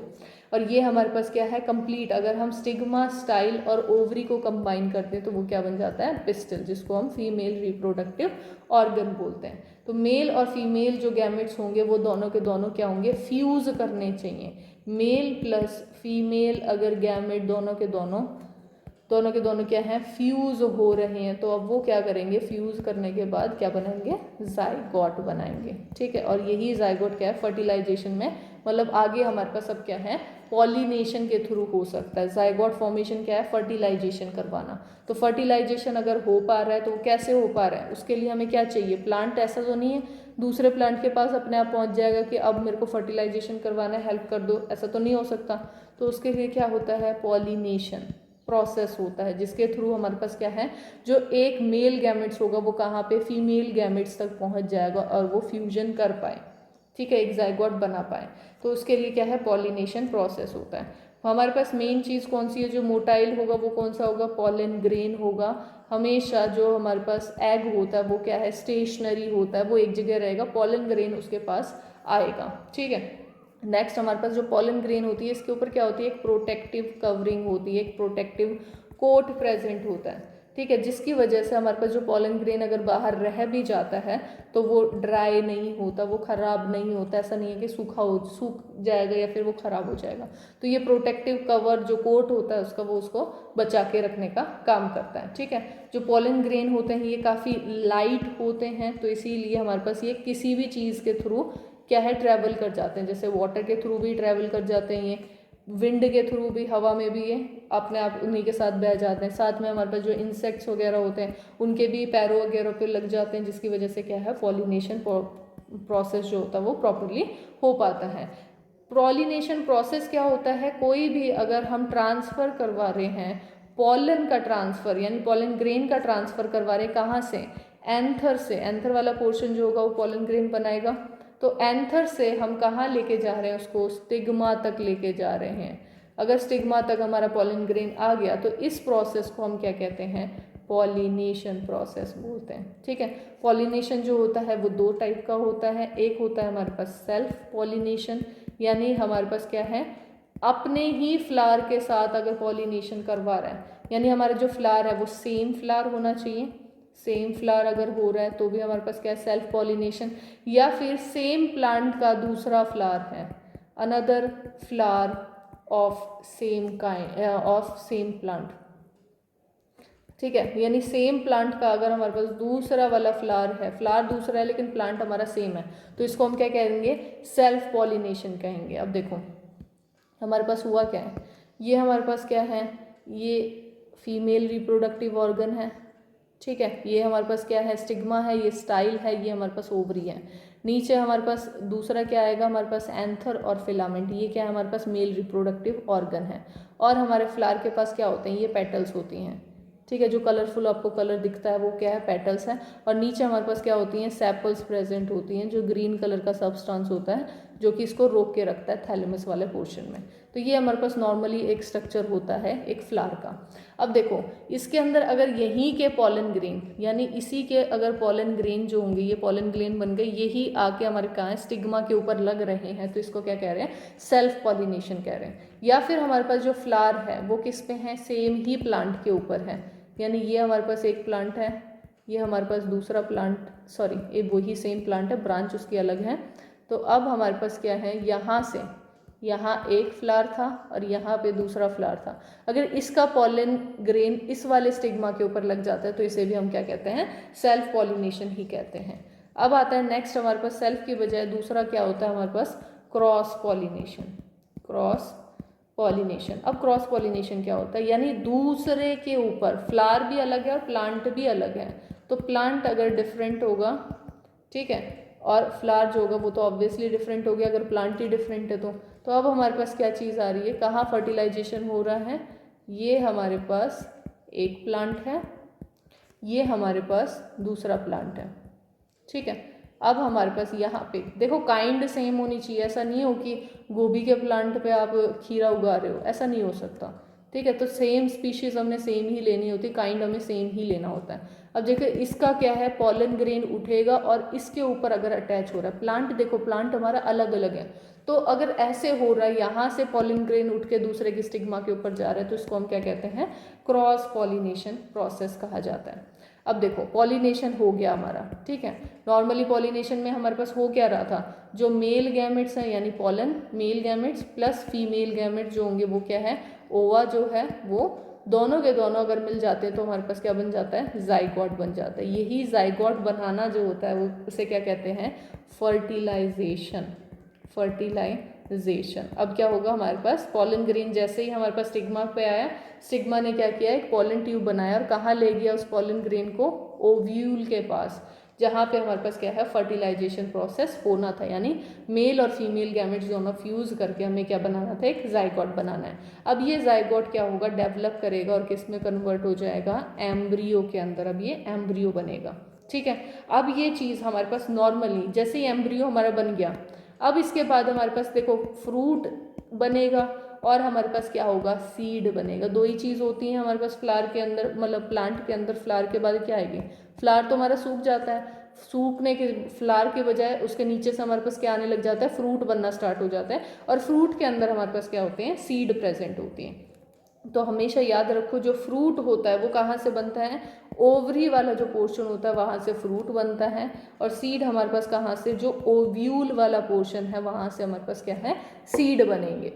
[SPEAKER 1] और ये हमारे पास क्या है, कंप्लीट अगर हम स्टिग्मा, स्टाइल और ओवरी को कंबाइन करते हैं तो वो क्या बन जाता है, पिस्टल, जिसको हम फीमेल रिप्रोडक्टिव ऑर्गन बोलते हैं। तो मेल और फीमेल जो गैमेट्स होंगे वो दोनों के दोनों क्या होंगे, फ्यूज करने चाहिए। मेल प्लस फीमेल अगर गैमेट दोनों के दोनों क्या हैं, फ्यूज़ हो रहे हैं, तो अब वो क्या करेंगे, फ्यूज़ करने के बाद क्या बनाएंगे, जाइगोट बनाएंगे। ठीक है, और यही जाइगोट क्या है, फर्टिलाइजेशन में, मतलब आगे हमारे पास अब क्या है, पॉलिनेशन के थ्रू हो सकता है। जाइगोट फॉर्मेशन क्या है, फर्टिलाइजेशन करवाना। तो फर्टिलाइजेशन अगर हो पा रहा है तो वो कैसे हो पा रहा है, उसके लिए हमें क्या चाहिए, प्लांट ऐसा तो नहीं है दूसरे प्लांट के पास अपने आप पहुंच जाएगा कि अब मेरे को फर्टिलाइजेशन करवाना है, हेल्प कर दो, ऐसा तो नहीं हो सकता। तो उसके लिए क्या होता है, पॉलिनेशन प्रोसेस होता है, जिसके थ्रू हमारे पास क्या है, जो एक मेल गैमेट्स होगा वो कहाँ पे, फीमेल गैमेट्स तक पहुंच जाएगा और वो फ्यूजन कर पाए। ठीक है, एक जाइगोट बना पाए। तो उसके लिए क्या है, पॉलिनेशन प्रोसेस होता है। हमारे पास मेन चीज़ कौन सी है, जो मोटाइल होगा वो कौन सा होगा, पॉलन ग्रेन होगा। हमेशा जो हमारे पास एग होता है वो क्या है, स्टेशनरी होता है, वो एक जगह रहेगा, पॉलन ग्रेन उसके पास आएगा। ठीक है, नेक्स्ट हमारे पास जो पॉलन ग्रेन होती है, इसके ऊपर क्या होती है, एक प्रोटेक्टिव कवरिंग होती है, एक प्रोटेक्टिव कोट प्रेजेंट होता है। ठीक है, जिसकी वजह से हमारे पास जो पॉलन ग्रेन अगर बाहर रह भी जाता है तो वो ड्राई नहीं होता, वो खराब नहीं होता, ऐसा नहीं है कि सूख जाएगा या फिर वो खराब हो जाएगा। तो ये प्रोटेक्टिव कवर जो कोट होता है उसका, वो उसको बचा के रखने का काम करता है। ठीक है, जो पॉलन ग्रेन होते हैं ये काफ़ी लाइट होते हैं, तो इसीलिए हमारे पास ये किसी भी चीज़ के थ्रू क्या है, ट्रैवल कर जाते हैं। जैसे वाटर के थ्रू भी ट्रैवल कर जाते हैं, ये विंड के थ्रू भी, हवा में भी ये अपने आप उन्हीं के साथ बह जाते हैं। साथ में हमारे पास जो इंसेक्ट्स वगैरह होते हैं उनके भी पैरों वगैरह पे लग जाते हैं, जिसकी वजह से क्या है, पॉलिनेशन प्रोसेस जो होता है वो प्रॉपरली हो पाता है। पॉलिनेशन प्रोसेस क्या होता है, कोई भी अगर हम ट्रांसफ़र करवा रहे हैं, पॉलन का ट्रांसफ़र यानी पॉलन ग्रेन का ट्रांसफ़र करवा रहे हैं, कहाँ से, एंथर से। एंथर वाला पोर्शन जो होगा वो पॉलन ग्रेन बनाएगा। तो एंथर से हम कहाँ लेके जा रहे हैं उसको, स्टिग्मा तक लेके जा रहे हैं। अगर स्टिग्मा तक हमारा पॉलन ग्रेन आ गया तो इस प्रोसेस को हम क्या कहते हैं, पॉलिनेशन प्रोसेस बोलते हैं। ठीक है, पॉलिनेशन जो होता है वो दो टाइप का होता है। एक होता है हमारे पास सेल्फ पॉलिनेशन, यानी हमारे पास क्या है, अपने ही फ्लावर के साथ अगर पॉलिनेशन करवा रहा है, यानी हमारा जो फ्लावर है वो सेम फ्लावर होना चाहिए। सेम फ्लावर अगर हो रहा है तो भी हमारे पास क्या है, सेल्फ पॉलिनेशन। या फिर सेम प्लांट का दूसरा फ्लावर है, another flower of same kind of same plant. ठीक है, यानी सेम प्लांट का अगर हमारे पास दूसरा वाला फ्लावर है, फ्लावर दूसरा है लेकिन प्लांट हमारा सेम है, तो इसको हम क्या कहेंगे, सेल्फ पॉलिनेशन कहेंगे। अब देखो हमारे पास हुआ क्या है, ये हमारे पास क्या है, ये फीमेल रिप्रोडक्टिव ऑर्गन है। ठीक है, ये हमारे पास क्या है, स्टिग्मा है, ये स्टाइल है, ये हमारे पास ओवरी है। नीचे हमारे पास दूसरा क्या आएगा, हमारे पास एंथर और फिलामेंट, ये क्या है, हमारे पास मेल रिप्रोडक्टिव ऑर्गन है। और हमारे फ्लावर के पास क्या होते हैं, ये पेटल्स होती हैं। ठीक है, जो कलरफुल आपको कलर दिखता है वो क्या है, पेटल्स है। और नीचे हमारे पास क्या होती हैं, सेपल्स प्रेजेंट होती हैं, जो ग्रीन कलर का सब्सटेंस होता है जो कि इसको रोक के रखता है थैलेमस वाले पोर्शन में। तो ये हमारे पास नॉर्मली एक स्ट्रक्चर होता है एक फ्लावर का। अब देखो इसके अंदर अगर यहीं के पॉलन ग्रेन, यानी इसी के अगर पॉलन ग्रेन जो होंगे, ये पॉलन ग्रेन बन गए, यही आके हमारे कहाँ है, स्टिग्मा के ऊपर लग रहे हैं, तो इसको क्या कह रहे हैं, सेल्फ पॉलिनेशन कह रहे हैं। या फिर हमारे पास जो फ्लावर है वो किस पे है, सेम ही प्लांट के ऊपर है, यानी ये हमारे पास एक प्लांट है, ये हमारे पास दूसरा प्लांट, सॉरी ये वही सेम प्लांट है, ब्रांच उसकी अलग है। तो अब हमारे पास क्या है, यहाँ से यहाँ एक फ्लावर था और यहाँ पे दूसरा फ्लावर था। अगर इसका पॉलन ग्रेन इस वाले स्टिग्मा के ऊपर लग जाता है तो इसे भी हम क्या कहते हैं, सेल्फ पॉलिनेशन ही कहते हैं। अब आता है नेक्स्ट, हमारे पास सेल्फ की बजाय दूसरा क्या होता है हमारे पास, क्रॉस पॉलिनेशन। क्रॉस पॉलिनेशन, अब क्रॉस पॉलिनेशन क्या होता है, यानी दूसरे के ऊपर, फ्लावर भी अलग है और प्लांट भी अलग है। तो प्लांट अगर डिफरेंट होगा, ठीक है, और फ्लावर जो होगा वो तो ऑब्वियसली डिफरेंट हो गया अगर प्लांट ही डिफरेंट है तो अब हमारे पास क्या चीज़ आ रही है, कहाँ फर्टिलाइजेशन हो रहा है, ये हमारे पास एक प्लांट है, ये हमारे पास दूसरा प्लांट है। ठीक है, अब हमारे पास यहाँ पे देखो काइंड सेम होनी चाहिए, ऐसा नहीं हो कि गोभी के प्लांट पे आप खीरा उगा रहे हो, ऐसा नहीं हो सकता। ठीक है, तो सेम स्पीशीज़ हमने सेम ही लेनी होती, काइंड हमें सेम ही लेना होता है। अब देखो इसका क्या है, पॉलन ग्रेन उठेगा और इसके ऊपर अगर अटैच हो रहा है प्लांट, देखो प्लांट हमारा अलग अलग है, तो अगर ऐसे हो रहा है यहाँ से पॉलन ग्रेन उठ के दूसरे की स्टिग्मा के ऊपर जा रहा है तो इसको हम क्या कहते हैं, क्रॉस पॉलिनेशन प्रोसेस कहा जाता है। अब देखो पॉलिनेशन हो गया हमारा, ठीक है। नॉर्मली पॉलिनेशन में हमारे पास हो क्या रहा था, जो मेल गैमेट्स हैं यानी pollen male gametes plus female gametes जो होंगे वो क्या है, ओवा जो है वो दोनों के दोनों अगर मिल जाते हैं तो हमारे पास क्या बन जाता है, जाइगोट बन जाता है। यही जाइगोट बनाना जो होता है वो उसे क्या कहते हैं, फर्टिलाइजेशन। फर्टिलाइजेशन। अब क्या होगा हमारे पास, पॉलन ग्रेन जैसे ही हमारे पास स्टिग्मा पे आया, स्टिग्मा ने क्या किया, एक पॉलन ट्यूब बनाया और कहाँ ले गया उस पॉलन ग्रेन को, ओव्यूल के पास, जहाँ पे हमारे पास क्या है, फर्टिलाइजेशन प्रोसेस होना था, यानी मेल और फीमेल गैमेट्स दोनों फ्यूज करके हमें क्या बनाना था, एक जाइगोट बनाना है। अब ये जाइगोट क्या होगा, डेवलप करेगा और किस में कन्वर्ट हो जाएगा, एम्ब्रियो के अंदर। अब ये एम्ब्रियो बनेगा, ठीक है। अब ये चीज़ हमारे पास नॉर्मली जैसे ही एम्ब्रियो हमारा बन गया, अब इसके बाद हमारे पास देखो फ्रूट बनेगा और हमारे पास क्या होगा, सीड बनेगा। दो ही चीज़ होती हैं हमारे पास फ्लावर के अंदर, मतलब प्लांट के अंदर। फ्लावर के बाद क्या आएगी, फ्लावर तो हमारा सूख जाता है, सूखने के फ्लावर के बजाय उसके नीचे से हमारे पास क्या आने लग जाता है, फ्रूट बनना स्टार्ट हो जाता है। और फ्रूट के अंदर हमारे पास क्या होते हैं, सीड प्रेजेंट होती हैं। तो हमेशा याद रखो जो फ्रूट होता है वो कहाँ से बनता है, ओवरी वाला जो पोर्शन होता है वहाँ से फ्रूट बनता है। और सीड हमारे पास कहाँ से, जो ओव्यूल वाला पोर्शन है वहाँ से हमारे पास क्या है, सीड बनेंगे।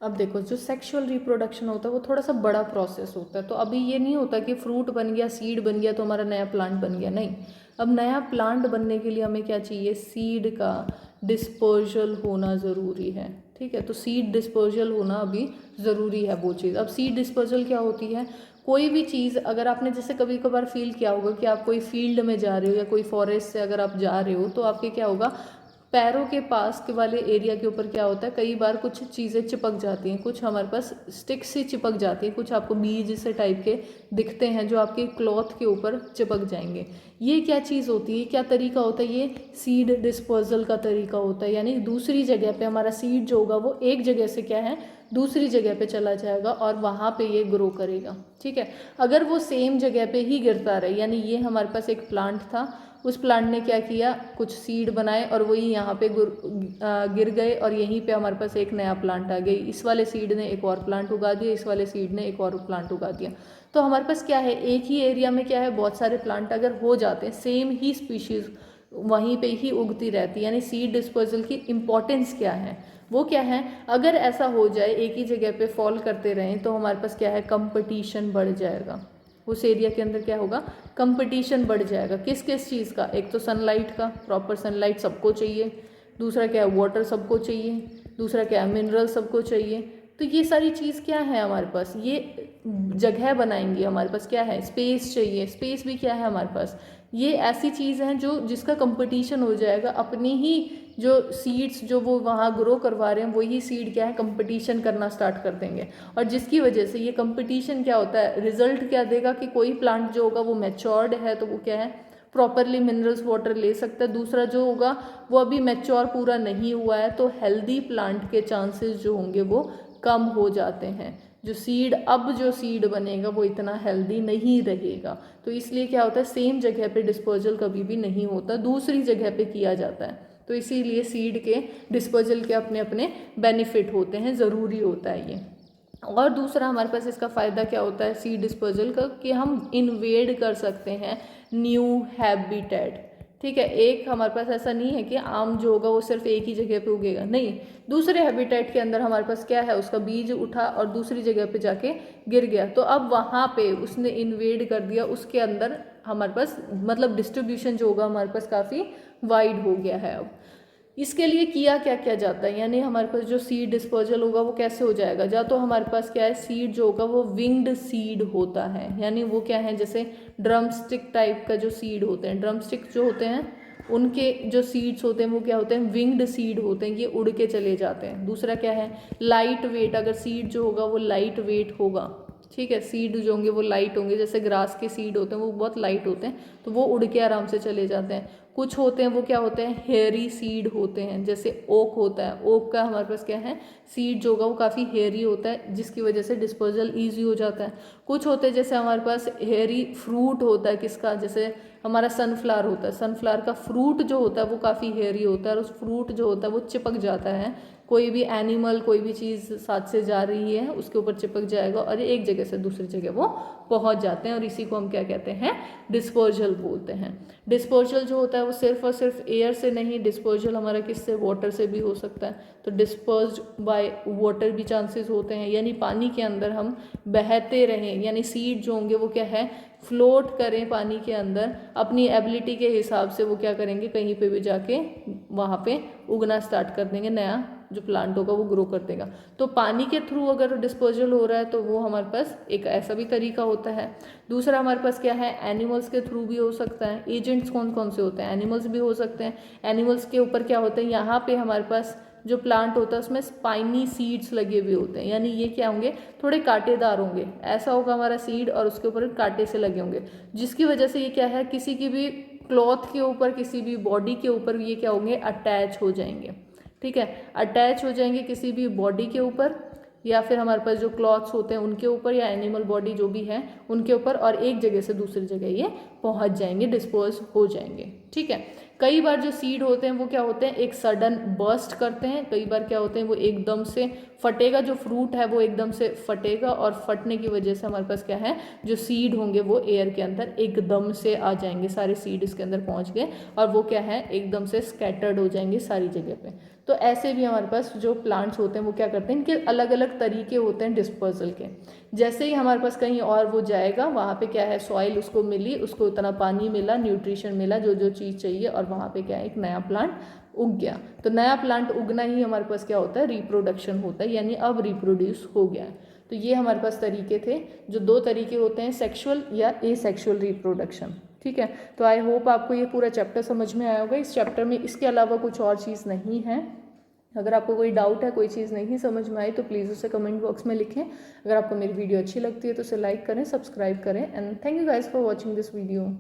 [SPEAKER 1] अब देखो जो सेक्सुअल रिप्रोडक्शन होता है वो थोड़ा सा बड़ा प्रोसेस होता है। तो अभी ये नहीं होता कि फ्रूट बन गया, सीड बन गया तो हमारा नया प्लांट बन गया, नहीं। अब नया प्लांट बनने के लिए हमें क्या चाहिए, सीड का डिस्पर्जल होना ज़रूरी है, ठीक है। तो सीड डिस्पर्जल होना अभी ज़रूरी है वो चीज़। अब सीड डिस्पर्जल क्या होती है, कोई भी चीज़ अगर आपने जैसे कभी कभार फील किया होगा कि आप कोई फील्ड में जा रहे हो या कोई फॉरेस्ट से अगर आप जा रहे हो तो आपके क्या होगा, पैरों के पास के वाले एरिया के ऊपर क्या होता है, कई बार कुछ चीज़ें चिपक जाती हैं, कुछ हमारे पास स्टिक से चिपक जाती है, कुछ आपको बीज से टाइप के दिखते हैं जो आपके क्लॉथ के ऊपर चिपक जाएंगे। ये क्या चीज़ होती है, क्या तरीका होता है, ये सीड डिस्पोजल का तरीका होता है। यानी दूसरी जगह पे हमारा सीड जो होगा वो एक जगह से क्या है, दूसरी जगह पे चला जाएगा और वहाँ पे ये ग्रो करेगा, ठीक है। अगर वो सेम जगह पे ही गिरता रहे, यानी ये हमारे पास एक प्लांट था, उस प्लांट ने क्या किया, कुछ सीड बनाए और वही यहाँ पे गिर गए और यहीं पे हमारे पास एक नया प्लांट आ गई। इस वाले सीड ने एक और प्लांट उगा दिया, इस वाले सीड ने एक और प्लांट उगा दिया। तो हमारे पास क्या है, एक ही एरिया में क्या है, बहुत सारे प्लांट अगर हो जाते हैं, सेम ही स्पीशीज़ वहीं पे ही उगती रहती है। यानी सीड डिस्पोजल की इम्पोर्टेंस क्या है, वो क्या है, अगर ऐसा हो जाए एक ही जगह पे फॉल करते रहें तो हमारे पास क्या है, कंपटीशन बढ़ जाएगा। उस एरिया के अंदर क्या होगा, कंपटीशन बढ़ जाएगा। किस किस चीज़ का, एक तो सनलाइट का, प्रॉपर सनलाइट सबको चाहिए, दूसरा क्या है, वाटर सबको चाहिए, दूसरा क्या है, मिनरल सबको चाहिए। तो ये सारी चीज़ क्या है हमारे पास, ये जगह बनाएंगे, हमारे पास क्या है, स्पेस चाहिए, स्पेस भी क्या है हमारे पास, ये ऐसी चीज़ है जो जिसका कंपटीशन हो जाएगा। अपनी ही जो सीड्स जो वो वहाँ ग्रो करवा रहे हैं वही सीड क्या है, कंपटीशन करना स्टार्ट कर देंगे। और जिसकी वजह से ये कंपटीशन क्या होता है, रिजल्ट क्या देगा कि कोई प्लांट जो होगा वो मैच्योर्ड है तो वो क्या है, प्रॉपरली मिनरल्स वाटर ले सकता है। दूसरा जो होगा वो अभी मैच्योर पूरा नहीं हुआ है तो हेल्दी प्लांट के चांसेस जो होंगे वो कम हो जाते हैं। जो सीड बनेगा वो इतना हेल्दी नहीं रहेगा। तो इसलिए क्या होता है, सेम जगह पे डिस्पोजल कभी भी नहीं होता, दूसरी जगह पे किया जाता है। तो इसीलिए सीड के डिस्पोजल के अपने अपने बेनिफिट होते हैं, ज़रूरी होता है ये। और दूसरा हमारे पास इसका फ़ायदा क्या होता है सीड डिस्पोजल का, कि हम इन्वेड कर सकते हैं न्यू हैबिटेट, ठीक है। एक हमारे पास ऐसा नहीं है कि आम जो होगा वो सिर्फ एक ही जगह पे उगेगा, नहीं, दूसरे हैबिटेट के अंदर हमारे पास क्या है, उसका बीज उठा और दूसरी जगह पे जाके गिर गया, तो अब वहाँ पे उसने इन्वेड कर दिया, उसके अंदर हमारे पास मतलब डिस्ट्रीब्यूशन जो होगा हमारे पास काफ़ी वाइड हो गया है। अब इसके लिए किया क्या क्या जाता है, यानी हमारे पास जो सीड डिस्पोजल होगा वो कैसे हो जाएगा, या तो हमारे पास क्या है, सीड जो होगा वो विंग्ड सीड होता है, यानी वो क्या है, जैसे ड्रम स्टिक टाइप का जो सीड होते हैं, ड्रम स्टिक जो होते हैं उनके जो सीड्स होते हैं वो क्या होते हैं, विंग्ड सीड होते हैं, ये उड़ के चले जाते हैं। दूसरा क्या है, लाइट वेट, अगर सीड जो होगा वो लाइट वेट होगा, ठीक है, सीड जो होंगे वो लाइट होंगे, जैसे ग्रास के सीड होते हैं वो बहुत लाइट होते हैं तो वो उड़ के आराम से चले जाते हैं। कुछ होते हैं वो क्या होते हैं, हेयरी सीड होते हैं, जैसे ओक होता है, ओक का हमारे पास क्या है, सीड जो होगा वो काफ़ी हेयरी होता है जिसकी वजह से डिस्पोजल ईजी हो जाता है। कुछ होते हैं जैसे हमारे पास हेयरी फ्रूट होता है, किसका, जैसे हमारा सनफ्लावर होता है, सनफ्लावर का फ्रूट जो होता है वो काफ़ी हेयरी होता है और उस फ्रूट जो होता है वो चिपक जाता है कोई भी एनिमल, कोई भी चीज़ साथ से जा रही है उसके ऊपर चिपक जाएगा और एक जगह से दूसरी जगह वो पहुंच जाते हैं, और इसी को हम क्या कहते हैं, डिस्पर्जल बोलते हैं। डिस्पर्जल जो होता है वो सिर्फ और सिर्फ एयर से नहीं, डिस्पर्जल हमारा किससे, वाटर से भी हो सकता है। तो डिस्पर्स्ड बाय वाटर भी चांसेस होते हैं, यानी पानी के अंदर हम बहते रहें, यानी सीड जो होंगे वो क्या है, फ्लोट करें पानी के अंदर, अपनी एबिलिटी के हिसाब से वो क्या करेंगे, कहीं पे भी जाके वहाँ पे उगना स्टार्ट कर देंगे, नया जो प्लांट होगा वो ग्रो कर देगा। तो पानी के थ्रू अगर डिस्पोजल हो रहा है तो वो हमारे पास एक ऐसा भी तरीका होता है। दूसरा हमारे पास क्या है, एनिमल्स के थ्रू भी हो सकता है। एजेंट्स कौन कौन से होते हैं, एनिमल्स भी हो सकते हैं। एनिमल्स के ऊपर क्या होता है, यहाँ पे हमारे पास जो प्लांट होता है उसमें स्पाइनी सीड्स लगे हुए होते हैं, यानी ये क्या होंगे, थोड़े कांटेदार होंगे, ऐसा होगा हमारा सीड और उसके ऊपर कांटे से लगे होंगे, जिसकी वजह से ये क्या है, किसी की भी क्लॉथ के ऊपर, किसी भी बॉडी के ऊपर ये क्या होंगे, अटैच हो जाएंगे। ठीक है, अटैच हो जाएंगे किसी भी बॉडी के ऊपर, या फिर हमारे पास जो क्लॉथ्स होते हैं उनके ऊपर, या एनिमल बॉडी जो भी है उनके ऊपर, और एक जगह से दूसरी जगह ये पहुंच जाएंगे, डिस्पोज हो जाएंगे। ठीक है, कई बार जो सीड होते हैं वो क्या होते हैं, एक सडन बर्स्ट करते हैं, कई बार क्या होते हैं वो एकदम से फटेगा, जो फ्रूट है वो एकदम से फटेगा, और फटने की वजह से हमारे पास क्या है, जो सीड होंगे वो एयर के अंदर एकदम से आ जाएंगे, सारे सीड इसके अंदर पहुंच गए और वो क्या है, एकदम से स्कैटर्ड हो जाएंगे सारी जगह पे। तो ऐसे भी हमारे पास जो प्लांट्स होते हैं वो क्या करते हैं, इनके अलग अलग तरीके होते हैं डिस्पर्सल के। जैसे ही हमारे पास कहीं और वो जाएगा, वहाँ पे क्या है, सॉइल उसको मिली, उसको उतना पानी मिला, न्यूट्रिशन मिला, जो जो चीज़ चाहिए, और वहाँ पे क्या है, एक नया प्लांट उग गया। तो नया प्लांट उगना ही हमारे पास क्या होता है, रिप्रोडक्शन होता है, यानी अब रिप्रोड्यूस हो गया है। तो ये हमारे पास तरीके थे, जो दो तरीके होते हैं, सेक्सुअल या एसेक्सुअल रिप्रोडक्शन। ठीक है, तो आई होप आपको ये पूरा चैप्टर समझ में आया होगा। इस चैप्टर में इसके अलावा कुछ और चीज़ नहीं है। अगर आपको कोई डाउट है, कोई चीज़ नहीं समझ में आई, तो प्लीज़ उसे कमेंट बॉक्स में लिखें। अगर आपको मेरी वीडियो अच्छी लगती है तो उसे लाइक करें, सब्सक्राइब करें, and thank you guys for watching this video.